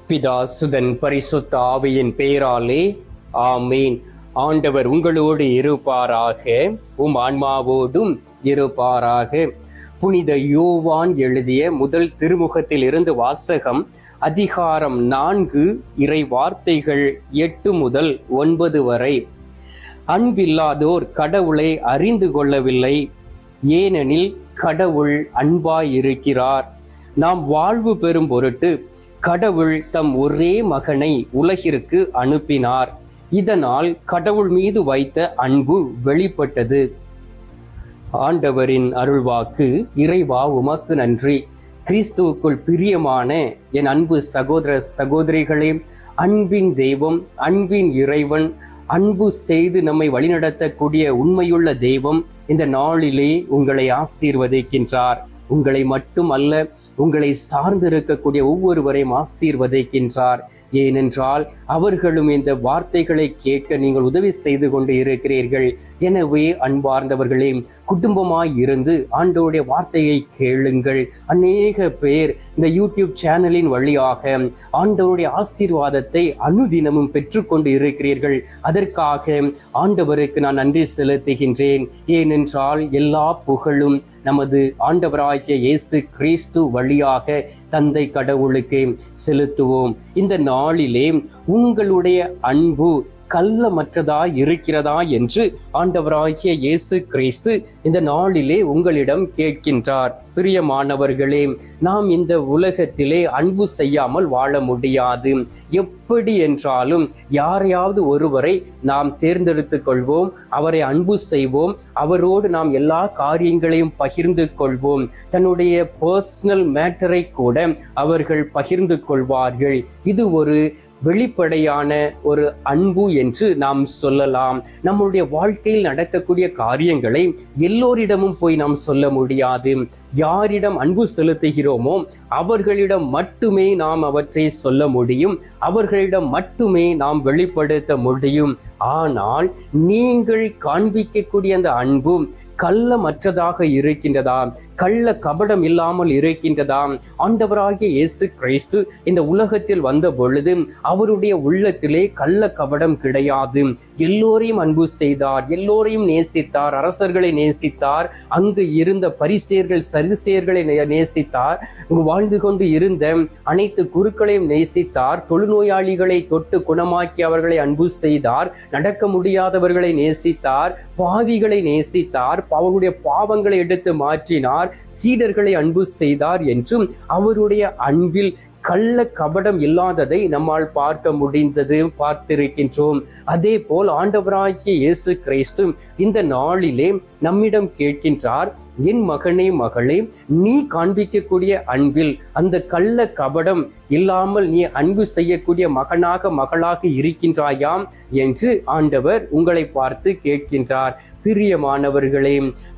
பிதா சுதன் பரிசுத்த ஆவியின் பெயராலே ஆமீன். ஆண்டவர் உங்களோடு இருப்பாராக, ஆன்மாவோடும் இருப்பாராக. புனித யோவான் எழுதிய முதல் திருமுகத்தில் இருந்து வாசகம். அதிகாரம் 4, இறை வார்த்தைகள் 8 முதல் 9 வரை. அன்பில்லாதோர் கடவுளை அறிந்து கொள்ளவில்லை, ஏனெனில் கடவுள் அன்பாயிருக்கிறார். நாம் வாழ்வு பெறும் பொருட்டு கடவுள் தம் ஒரே மகனை உலகிற்கு அனுப்பினார். இதனால் கடவுள் மீது வைத்த அன்பு வெளிப்பட்டது. ஆண்டவரின் அருள்வாக்கு. இறைவா உமக்கு நன்றி. கிறிஸ்துவுக்குள் பிரியமான என் அன்பு சகோதர சகோதரிகளே, அன்பின் தெய்வம், அன்பின் இறைவன், அன்பு செய்து நம்மை வழிநடத்தக்கூடிய உண்மையுள்ள தெய்வம் இந்த நாளிலே உங்களை ஆசீர்வதிக்கின்றார். உங்களை மட்டும் அல்ல, உங்களை சார்ந்திருக்கக்கூடிய ஒவ்வொருவரையும் ஆசீர்வதிக்கின்றார். ஏனென்றால் அவர்களும் இந்த வார்த்தைகளை கேட்க நீங்கள் உதவி செய்து கொண்டு இருக்கிறீர்கள். எனவே அன்பார்ந்தவர்களே, குடும்பமாய் இருந்து ஆண்டவருடைய வார்த்தையை கேளுங்கள். அநேக பேர் இந்த யூடியூப் சேனலின் வழியாக ஆண்டவருடைய ஆசீர்வாதத்தை அனுதினமும் பெற்றுக்கொண்டு இருக்கிறீர்கள். அதற்காக ஆண்டவருக்கு நான் நன்றி செலுத்துகின்றேன். ஏனென்றால் எல்லா புகழும் நமது ஆண்டவராகிய இயேசு கிறிஸ்து வழியாக தந்தை கடவுளுக்கு செலுத்துவோம். இந்த நாளிலே உங்களுடைய அன்பு கள்ளமற்றதாய் இருக்கிறதா என்று ஆண்டவராகிய இயேசு கிறிஸ்து இந்த நாளிலே உங்களிடம் கேட்கின்றார். பிரியமானவர்களே, நாம் இந்த உலகத்திலே அன்பு செய்யாமல் வாழ முடியாது. எப்படி என்றாலும் யாரையாவது ஒருவரை நாம் தேர்ந்தெடுத்துக் கொள்வோம், அவரை அன்பு செய்வோம், அவரோடு நாம் எல்லா காரியங்களையும் பகிர்ந்து கொள்வோம். தன்னுடைய பர்சனல் மேட்டரை கூட அவர்கள் பகிர்ந்து கொள்வார்கள். இது ஒரு வெளிப்படையான ஒரு அன்பு என்று நாம் சொல்லலாம். நம்முடைய வாழ்க்கையில் நடக்கக்கூடிய காரியங்களை எல்லோரிடமும் போய் நாம் சொல்ல முடியாது. யாரிடம் அன்பு செலுத்துகிறோமோ அவர்களிடம் மட்டுமே நாம் அவற்றை சொல்ல முடியும், அவர்களிடம் மட்டுமே நாம் வெளிப்படுத்த முடியும். ஆனால் நீங்கள் காண்பிக்கக்கூடிய அந்த அன்பு கள்ளமற்றதாக இருக்கின்றதா, கள்ள கபடம் இல்லாமல் இருக்கின்றதா? ஆண்டவராகிய இயேசு கிறிஸ்து இந்த உலகத்தில் வந்த பொழுது அவருடைய உள்ளத்திலே கள்ள கபடம் கிடையாது. எல்லோரையும் அன்பு செய்தார், எல்லோரையும் நேசித்தார், அரசர்களை நேசித்தார், அங்கு இருந்த பரிசேயர்கள் சரிசேயர்களை நேசித்தார், வாழ்ந்து கொண்டு இருந்த அனைத்து குருக்களையும் நேசித்தார், தொழுநோயாளிகளை தொட்டு குணமாக்கி அவர்களை அன்பு செய்தார், நடக்க முடியாதவர்களை நேசித்தார், பாவிகளை நேசித்தார், அவருடைய பாவங்களை எடுத்து மாற்றினார், சீடர்களை அன்பு செய்தார் என்றும் அவருடைய அன்பில் கள்ள கபடம் இல்லாததை நம்மால் பார்க்க முடிந்தது, பார்த்திருக்கின்றோம். அதே போல் ஆண்டவராகிய இயேசு கிறிஸ்து இந்த நாளிலே நம்மிடம் கேட்கின்றார், என் மகனே மகளே, நீ காண்பிக்கக்கூடிய அன்பில் அந்த கள்ள கபடம் இல்லாமல் நீ அன்பு செய்யக்கூடிய மகனாக மகளாக இருக்கின்றாயாம் என்று ஆண்டவர் உங்களை பார்த்து கேட்கின்றார். பிரியமானவர்களே,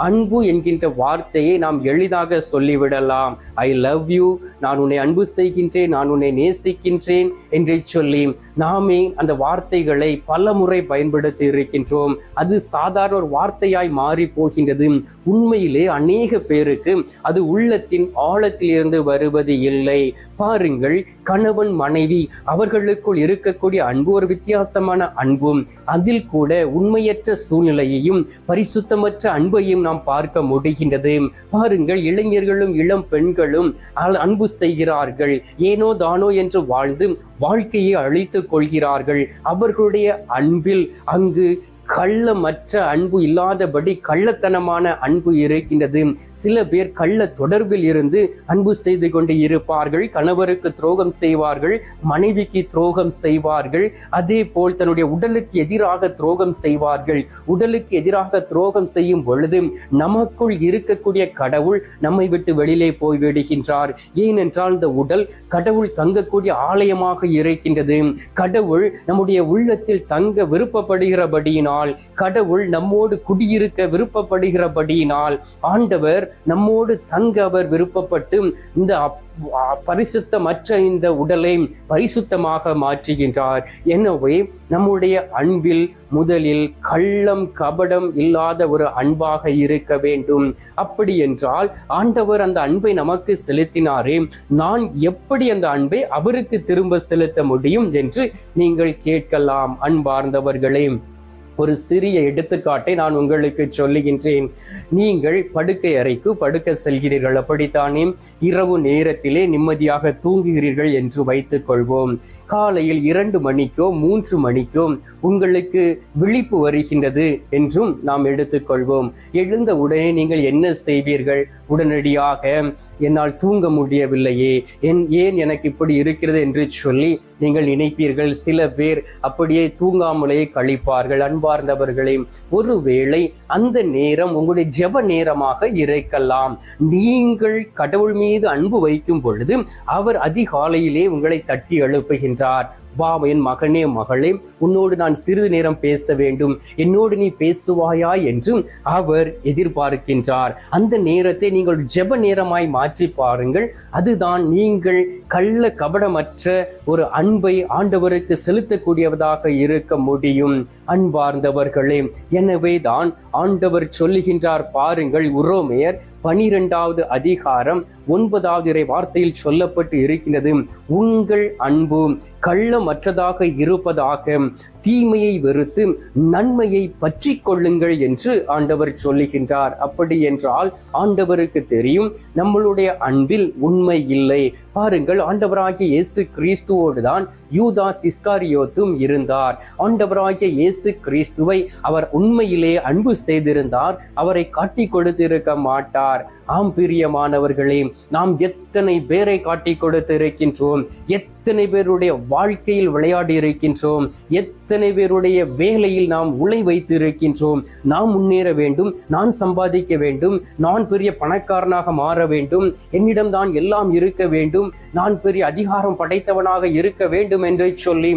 அன்பு என்கின்ற வார்த்தையை நாம் எளிதாக சொல்லிவிடலாம். ஐ லவ் யூ, நான் உன்னை அன்பு செய்கின்றேன், நான் உன்னை நேசிக்கின்றேன் என்று சொல்லி நாமே அந்த வார்த்தைகளை பல முறை பயன்படுத்தி இருக்கின்றோம். அது சாதாரண ஒரு வார்த்தையாய் மாறி போகின்றது. உண்மையிலே அநேக பேருக்கு அது உள்ளத்தின் ஆழத்தில் இருந்து வருவது இல்லை. பாருங்கள், கணவன் மனைவி அவர்களுக்குள் இருக்கக்கூடிய அன்பு ஒரு வித்தியாசமான அன்பும், அதில் கூட உண்மையற்ற சூழ்நிலையையும் பரிசுத்தமற்ற அன்பையும் நாம் பார்க்க முடிகின்றது. பாருங்கள், இளைஞர்களும் இளம் பெண்களும் அன்பு செய்கிறார்கள், ஏனோ தானோ என்று வாழ்ந்து வாழ்க்கையை அழித்துக் கொள்கிறார்கள். அவர்களுடைய அன்பில் அங்கு கள்ளமற்ற அன்பு இல்லாதபடி கள்ளத்தனமான அன்பு இருக்கின்றது. சில பேர் கள்ள தொடர்பில் இருந்து அன்பு செய்து கொண்டு இருப்பார்கள். கணவருக்கு துரோகம் செய்வார்கள், மனைவிக்கு துரோகம் செய்வார்கள், அதே போல் தன்னுடைய உடலுக்கு எதிராக துரோகம் செய்வார்கள். உடலுக்கு எதிராக துரோகம் செய்யும் பொழுது நமக்குள் இருக்கக்கூடிய கடவுள் நம்மை விட்டு வெளியிலே போய்விடுகின்றார். ஏனென்றால் இந்த உடல் கடவுள் தங்கக்கூடிய ஆலயமாக இருக்கின்றது. கடவுள் நம்முடைய உள்ளத்தில் தங்க விருப்பப்படுகிறபடியினால் விருப்பப்படுகிறபடியினால், கடவுள் நம்மோடு குடியிருக்க விருப்பப்படுகிறபடியினால், ஆண்டவர் நம்மோடு தங்க அவர் விருப்பப்பட்டு இந்த பரிசுத்தமற்ற இந்த உடலை பரிசுத்தமாக மாற்றுகின்றார். எனவே நம்முடைய அன்பில் முதலில் கள்ளம் கபடம் இல்லாத ஒரு அன்பாக இருக்க வேண்டும். அப்படி என்றால் ஆண்டவர் அந்த அன்பை நமக்கு செலுத்தினாரே, நான் எப்படி அந்த அன்பை அவருக்கு திரும்ப செலுத்த முடியும் என்று நீங்கள் கேட்கலாம். அன்பார்ந்தவர்களே, ஒரு சிறிய எடுத்துக்காட்டை நான் உங்களுக்கு சொல்லுகின்றேன். நீங்கள் படுக்கை அறைக்கு படுக்க செல்கிறீர்கள், அப்படித்தானே? இரவு நேரத்திலே நிம்மதியாக தூங்குகிறீர்கள் என்று வைத்துக் கொள்வோம். காலையில் 2 மணிக்கோ 3 மணிக்கோ உங்களுக்கு விழிப்பு வருகின்றது என்றும் நாம் எடுத்துக்கொள்வோம். எழுந்த உடனே நீங்கள் என்ன செய்வீர்கள்? உடனடியாக என்னால் தூங்க முடியவில்லையே, ஏன் எனக்கு இப்படி இருக்கிறது என்று சொல்லி நீங்கள் நினைப்பீர்கள். சில பேர் அப்படியே தூங்காமலே கழிப்பார்கள். அன்பார்ந்தவர்களே, ஒருவேளை அந்த நேரம் உங்களுடைய ஜெப நேரமாக இருக்கலாம். நீங்கள் கடவுள் மீது அன்பு வைக்கும் பொழுது அவர் அதிகாலையிலே உங்களை தட்டி எழுப்புகின்றார். வா என் மகனே மகளே, உன்னோடு நான் சிறிது நேரம் பேச வேண்டும், என்னோடு நீ பேசுவாயா என்று அவர் எதிர்பார்க்கின்றார். அந்த நேரத்தை நீங்கள் ஜெப நேரமாய் மாற்றி பாருங்கள். அதுதான் நீங்கள் கள்ள கபடமற்ற ஒரு அன்பை ஆண்டவருக்கு செலுத்தக்கூடியவதாக இருக்க முடியும். அன்பார்ந்தவர்களே, எனவே தான் ஆண்டவர் சொல்லுகின்றார் பாருங்கள், உரோமையர் 12வது அதிகாரம் 9வது இறை வார்த்தையில் சொல்லப்பட்டு இருக்கின்றது, உங்கள் அன்பு கள்ளமற்றதாக இருப்பதாக, தீமையை வெறுத்து நன்மையை பற்றி கொள்ளுங்கள் என்று ஆண்டவர் சொல்லுகின்றார். அப்படி என்றால் ஆண்டவருக்கு தெரியும் நம்மளுடைய அன்பில் உண்மை இல்லை. பாருங்கள், ஆண்டவராகிய இயேசு கிறிஸ்துவோடு தான் யூதாஸ் இஸ்காரியோத்தும் இருந்தார். ஆண்டவராகிய இயேசு கிறிஸ்துவை அவர் உண்மையிலே அன்பு செய்திருந்தார், அவரை காட்டி கொடுத்திருக்க மாட்டார். ஆம் பிரியமானவர்களே, நாம் எத்தனை பேரை காட்டி கொடுத்திருக்கின்றோம், எத்தனை பேருடைய வாழ்க்கையில் விளையாடி இருக்கின்றோம், எத்தனை பேருடைய வேலையில் நாம் உழை வைத்து இருக்கின்றோம். நாம் முன்னேற வேண்டும், நான் சம்பாதிக்க வேண்டும், நான் பெரிய பணக்காரனாக மாற வேண்டும், என்னிடம் தான் எல்லாம் இருக்க வேண்டும், நான் பெரிய அதிகாரம் படைத்தவனாக இருக்க வேண்டும் என்று சொல்லி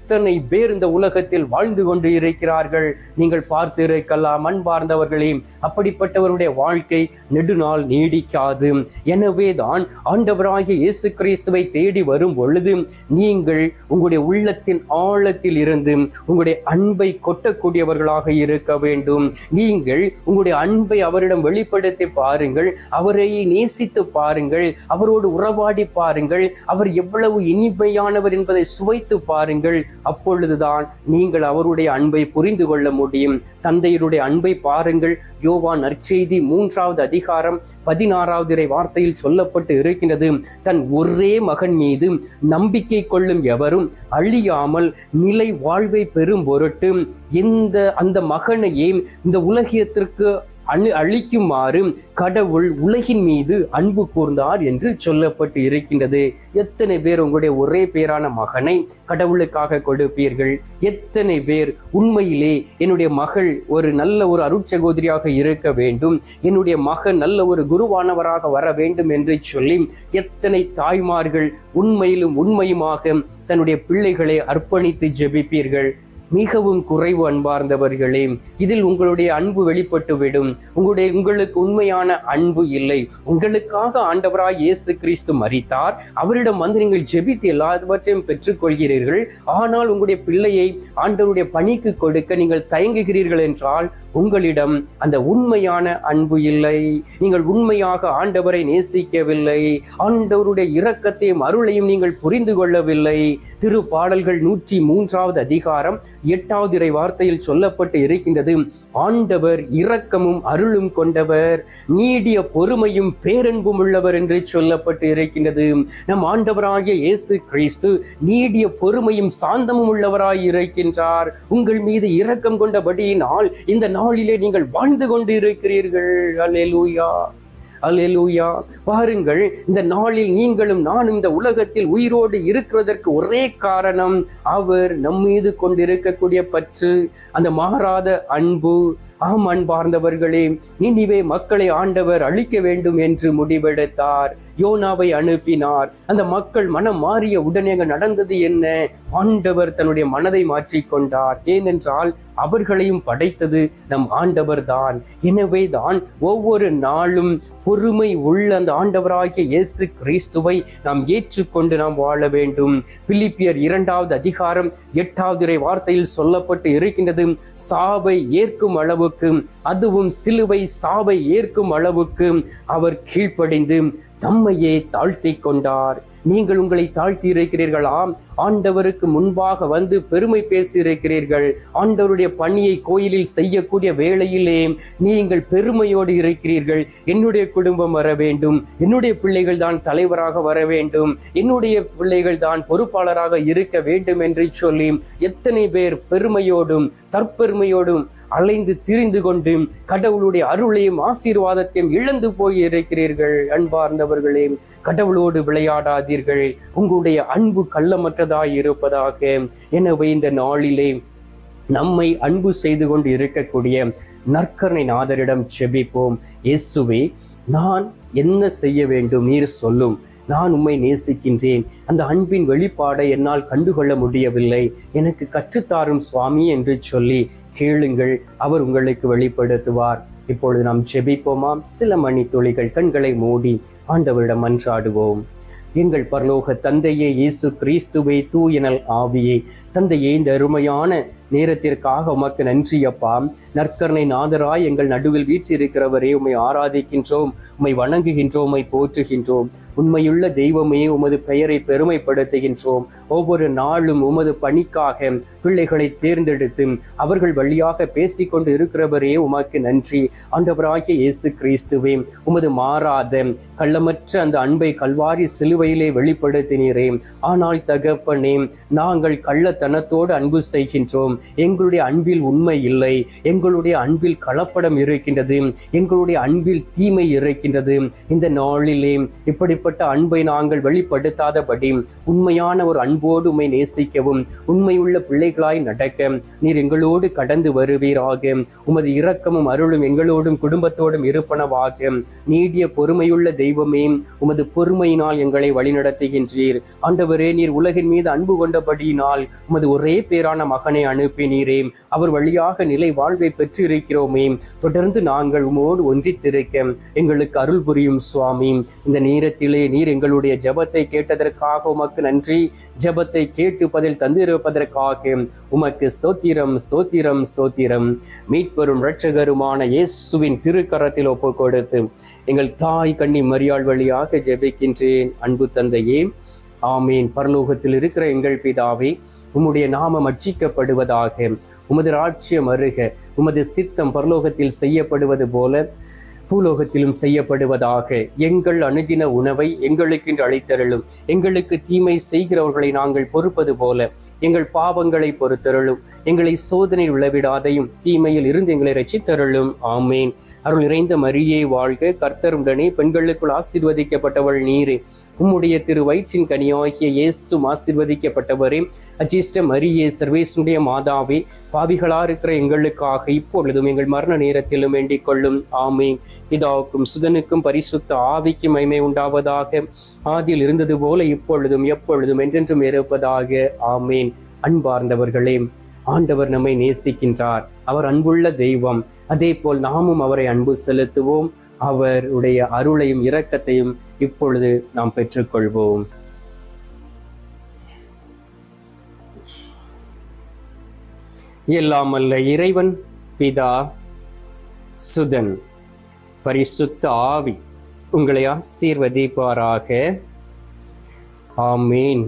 எத்தனை பேர் இந்த உலகத்தில் வாழ்ந்து கொண்டு இருக்கிறார்கள். நீங்கள் பார்த்து இருக்கலாம். அன்பார்ந்தவர்களே, அப்படிப்பட்டவருடைய வாழ்க்கை நெடுநாள் நீடிக்காது. எனவே தான் ஆண்டவராகிய இயேசு கிறிஸ்துவை தேடி வரும் பொழுது நீங்கள் உங்களுடைய உள்ளத்தின் ஆழத்தில் இருந்து உங்களுடைய அன்பை கொட்டக்கூடியவர்களாக இருக்க வேண்டும். நீங்கள் உங்களுடைய அன்பை அவரிடம் வெளிப்படுத்தி பாருங்கள், அவரை நேசித்து பாருங்கள், அவரோடு உறவாடி பாருங்கள், அவர் எவ்வளவு இனிமையானவர் என்பதை சுவைத்து பாருங்கள். அப்பொழுதுதான் நீங்கள் அவருடைய அன்பை புரிந்து கொள்ள முடியும். தந்தையருடைய அன்பை பாருங்கள். யோவான் நற்செய்தி 3வது அதிகாரம் 16வது இறை வார்த்தையில் சொல்லப்பட்டு இருக்கின்றது, தன் ஒரே மகன் மீது நம்பிக்கை கொள்ளும் எவரும் அழியாமல் நிலை வாழ்வை பெறும் பொருட்டு அந்த மகனையே இந்த உலகத்திற்கு அழிக்குமாறு கடவுள் உலகின் மீது அன்பு கூர்ந்தார் என்று சொல்லப்பட்டு இருக்கின்றது. எத்தனை பேர் உங்களுடைய ஒரே பேரான மகனை கடவுளுக்காக கொடுப்பீர்கள்? எத்தனை பேர் உண்மையிலே என்னுடைய மகள் ஒரு நல்ல ஒரு அருட்சகோதரியாக இருக்க வேண்டும், என்னுடைய மகன் நல்ல ஒரு குருவானவராக வர வேண்டும் என்று சொல்லி எத்தனை தாய்மார்கள் உண்மையிலும் உண்மையுமாக தன்னுடைய பிள்ளைகளை அர்ப்பணித்து ஜெபிப்பீர்கள்? மிகவும் குறைவு அன்பார்ந்தவர்களே. இதில் உங்களுடைய அன்பு வெளிப்பட்டுவிடும். உங்களுக்கு உண்மையான அன்பு இல்லை. உங்களுக்காக ஆண்டவராய் இயேசு கிறிஸ்து மரித்தார், அவரிடம் வந்து நீங்கள் ஜெபித்து எல்லாவற்றையும் பெற்றுக்கொள்கிறீர்கள். ஆனால் உங்களுடைய பிள்ளையை ஆண்டவருடைய பணிக்கு கொடுக்க நீங்கள் தயங்குகிறீர்கள் என்றால் உங்களிடம் அந்த உண்மையான அன்பு இல்லை. நீங்கள் உண்மையாக ஆண்டவரை நேசிக்கவில்லை. ஆண்டவருடைய இரக்கத்தையும் அருளையும் நீங்கள் புரிந்து கொள்ளவில்லை. திருப்பாடல்கள் 103வது அதிகாரம் 8வது இறை வார்த்தையில் சொல்லப்பட்டு இருக்கின்றது, ஆண்டவர் இரக்கமும் அருளும் கொண்டவர், நீடிய பொறுமையும் பேரன்பும் உள்ளவர் என்று சொல்லப்பட்டு இருக்கின்றது. நம் ஆண்டவராகிய இயேசு கிறிஸ்து நீடிய பொறுமையும் சாந்தமும் உள்ளவராய் இருக்கின்றார். உங்கள் மீது இரக்கம் கொண்டபடியினால் இந்த நாளிலே நீங்கள் வாழ்ந்து கொண்டு இருக்கிறீர்கள். அல்லேலூயா, அல்லேலூயா. பாருங்கள், இந்த நாளில் நீங்களும் நானும் இந்த உலகத்தில் உயிரோடு இருக்கிறதற்கு ஒரே காரணம் அவர் நம் மீது கொண்டிருக்கக்கூடிய பற்று, அந்த மாறாத அன்பு, ஆம் அன்பார்ந்தவர்களே, நினிவே மக்களை ஆண்டவர் அழிக்க வேண்டும் என்று முடிவெடுத்தார். யோனாவை அனுப்பினார். அந்த மக்கள் மனம் மாறிய உடனே அங்கு நடந்தது என்ன? ஆண்டவர் தன்னுடைய மனதை மாற்றிக்கொண்டார். ஏனென்றால் அவர்களையும் படைத்தது நம் ஆண்டவர் தான். எனவே தான் ஒவ்வொரு நாளும் பொறுமை உள்ள அந்த ஆண்டவராகிய இயேசு கிறிஸ்துவை நாம் ஏற்றுக்கொண்டு நாம் வாழ வேண்டும். பிலிப்பியர் 2வது அதிகாரம் 8வது வார்த்தையில் சொல்லப்பட்டு இருக்கின்றது, சாவை ஏற்கும் அளவுக்கு, அதுவும் சிலுவை சாவை ஏற்கும் அளவுக்கு அவர் கீழ்ப்படிந்து தம்மையே தாழ்த்தி கொண்டார். நீங்கள் உங்களை தாழ்த்தி இருக்கிறீர்களா? ஆண்டவருக்கு முன்பாக வந்து பெருமை பேசி இருக்கிறீர்கள். ஆண்டவருடைய பணியை கோயிலில் செய்யக்கூடிய வேளையிலே நீங்கள் பெருமையோடு இருக்கிறீர்கள். என்னுடைய குடும்பம் வர வேண்டும், என்னுடைய பிள்ளைகள் தான் தலைவராக வர வேண்டும், என்னுடைய பிள்ளைகள் தான் பொறுப்பாளராக இருக்க வேண்டும் என்று சொல்லி எத்தனை பேர் பெருமையோடும் தற்பெருமையோடும் அலைந்து திரிந்து கொண்டு கடவுளுடைய அருளையும் ஆசீர்வாதத்தையும் இழந்து போய் இருக்கிறீர்கள். அன்பார்ந்தவர்களே, கடவுளோடு விளையாடாதீர்கள். உங்களுடைய அன்பு கள்ளமற்றதாய் இருப்பதாக. எனவே இந்த நாளிலே நம்மை அன்பு செய்து கொண்டு இருக்கக்கூடிய நற்கருணை நாதரிடம் செபிப்போம். இயேசுவே, நான் என்ன செய்ய வேண்டும்? நீர் சொல்லும். நான் உம்மை நேசிக்கின்றேன். அந்த அன்பின் வெளிப்பாடை என்னால் கண்டுகொள்ள முடியவில்லை, எனக்கு கற்றுத்தாரும் சுவாமி என்று சொல்லி கேளுங்கள். அவர் உங்களுக்கு வெளிப்படுத்துவார். இப்பொழுது நாம் ஜெபிப்போமாம். சில மணி துளிகள் கண்களை மூடி ஆண்டவரிடம் மன்றாடுவோம். எங்கள் பரலோக தந்தையே, இயேசு கிறிஸ்துவே, தூயனல் ஆவியே, தந்தையே, இந்த அருமையான நேரத்திற்காக உமக்கு நன்றி அப்பா. நற்கருணை நாதராய் எங்கள் நடுவில் வீற்றிருக்கிறவரே, உம்மை ஆராதிக்கின்றோம், உம்மை வணங்குகின்றோம், உம்மை போற்றுகின்றோம். உண்மையுள்ள தெய்வமே, உமது பெயரை பெருமைப்படுத்துகின்றோம். ஒவ்வொரு நாளும் உமது பணிக்காக பிள்ளைகளை தேர்ந்தெடுத்து அவர்கள் வழியாக பேசிக்கொண்டு இருக்கிறவரே, உமக்கு நன்றி. ஆண்டவராகிய இயேசு கிறிஸ்துவே, உமது மாறாத கள்ளமற்ற அந்த அன்பை கல்வாரி சிலுவையிலே வெளிப்படுத்தினீரே. ஆனால் தகப்பனே, நாங்கள் கள்ளத்தனத்தோடு அன்பு செய்கின்றோம். எங்களுடைய அன்பில் உண்மை இல்லை, எங்களுடைய அன்பில் கலப்படம் இருக்கின்றது, எங்களுடைய அன்பில் தீமை இருக்கின்றது. இந்த நாளிலே இப்படிப்பட்ட அன்பை நாங்கள் வெளிப்படுத்தாதபடி உண்மையான ஒரு அன்போடு உம்மை நேசிக்கவும் உண்மையுள்ள பிள்ளைகளாய் நடக்க நீர் எங்களோடு கடந்து வருவீராக. உமது இரக்கமும் அருளும் எங்களோடும் குடும்பத்தோடும் இருப்பனவாக. நீடிய பொறுமையுள்ள தெய்வமே, உமது பொறுமையினால் எங்களை வழிநடத்துகின்றீர். ஆண்டவரே, நீர் உலகின் மீது அன்பு கொண்டபடியினால் உமது ஒரே பேரான மகனை அனுப்பினீரே. அவர் வழியாக நிலை வாழ்வை பெற்றிருக்கிறோமே. தொடர்ந்து நாங்கள் உமோடு ஒன்றித்திருக்க எங்களுக்கு அருள் புரியும் சுவாமி. இந்த நேரத்திலே நீர் எங்களுடைய ஜெபத்தை கேட்டதற்காக உமக்கு நன்றி. ஜெபத்தை கேட்டு பதில் தந்திருப்பதற்காக உமக்கு ஸ்தோத்திரம், ஸ்தோத்திரம், ஸ்தோத்திரம். மீட்பெரும் இரட்சகருமான இயேசுவின் திருக்கரத்தில் ஒப்பு கொடுத்து எங்கள் தாய் கன்னி மரியாள் வழியாக ஜெபிக்கின்றேன். அன்பு தந்தையே, ஆமீன். பரலோகத்தில் இருக்கிற எங்கள் பிதாவே, உம்முடைய நாமம் அர்ச்சிக்கப்படுவதாக. உமது ராஜ்யம் வருக. உமது சித்தம் பரலோகத்தில் செய்யப்படுவது போல பூலோகத்திலும் செய்யப்படுவதாக. எங்கள் அணுகின உணவை எங்களுக்கு இன்று அளித்தருளும். எங்களுக்கு தீமை செய்கிறவர்களை நாங்கள் பொறுப்பது போல எங்கள் பாவங்களை பொறுத்தருளும். எங்களை சோதனை விழவிடாதையும் தீமையில் இருந்து எங்களை ரட்சித்தருளும். ஆமேன். அருள் நிறைந்த மரியே வாழ்க. கர்த்தர் உடனே பெண்களுக்குள் ஆசீர்வதிக்கப்பட்டவள் நீரே. உம்முடைய திரு வயிற்றின் கனியாகிய இயேசும் ஆசீர்வதிக்கப்பட்டவரே. அஜிஷ்ட மரியே, சர்வேசுடைய மாதாவே, பாவிகளா இருக்கிற எங்களுக்காக இப்பொழுதும் எங்கள் மரண நேரத்திலும் வேண்டிக் கொள்ளும். ஆமீன். பிதாவுக்கும் சுதனுக்கும் பரிசுத்த ஆவிக்கும் மகிமை உண்டாவதாக. ஆதியில் இருந்தது போல இப்பொழுதும் எப்பொழுதும் என்றென்றும் இருப்பதாக. ஆமீன். அன்பார்ந்தவர்களே, ஆண்டவர் நம்மை நேசிக்கின்றார். அவர் அன்புள்ள தெய்வம். அதே போல் நாமும் அவரை அன்பு செலுத்துவோம். அவருடைய அருளையும் இரக்கத்தையும் இப்பொழுது நாம் பெற்றுக்கொள்வோம். எல்லாம் அல்ல இறைவன் பிதா, சுதன், பரிசுத்த ஆவி உங்களை ஆசீர்வதிப்பாராக. ஆமீன்.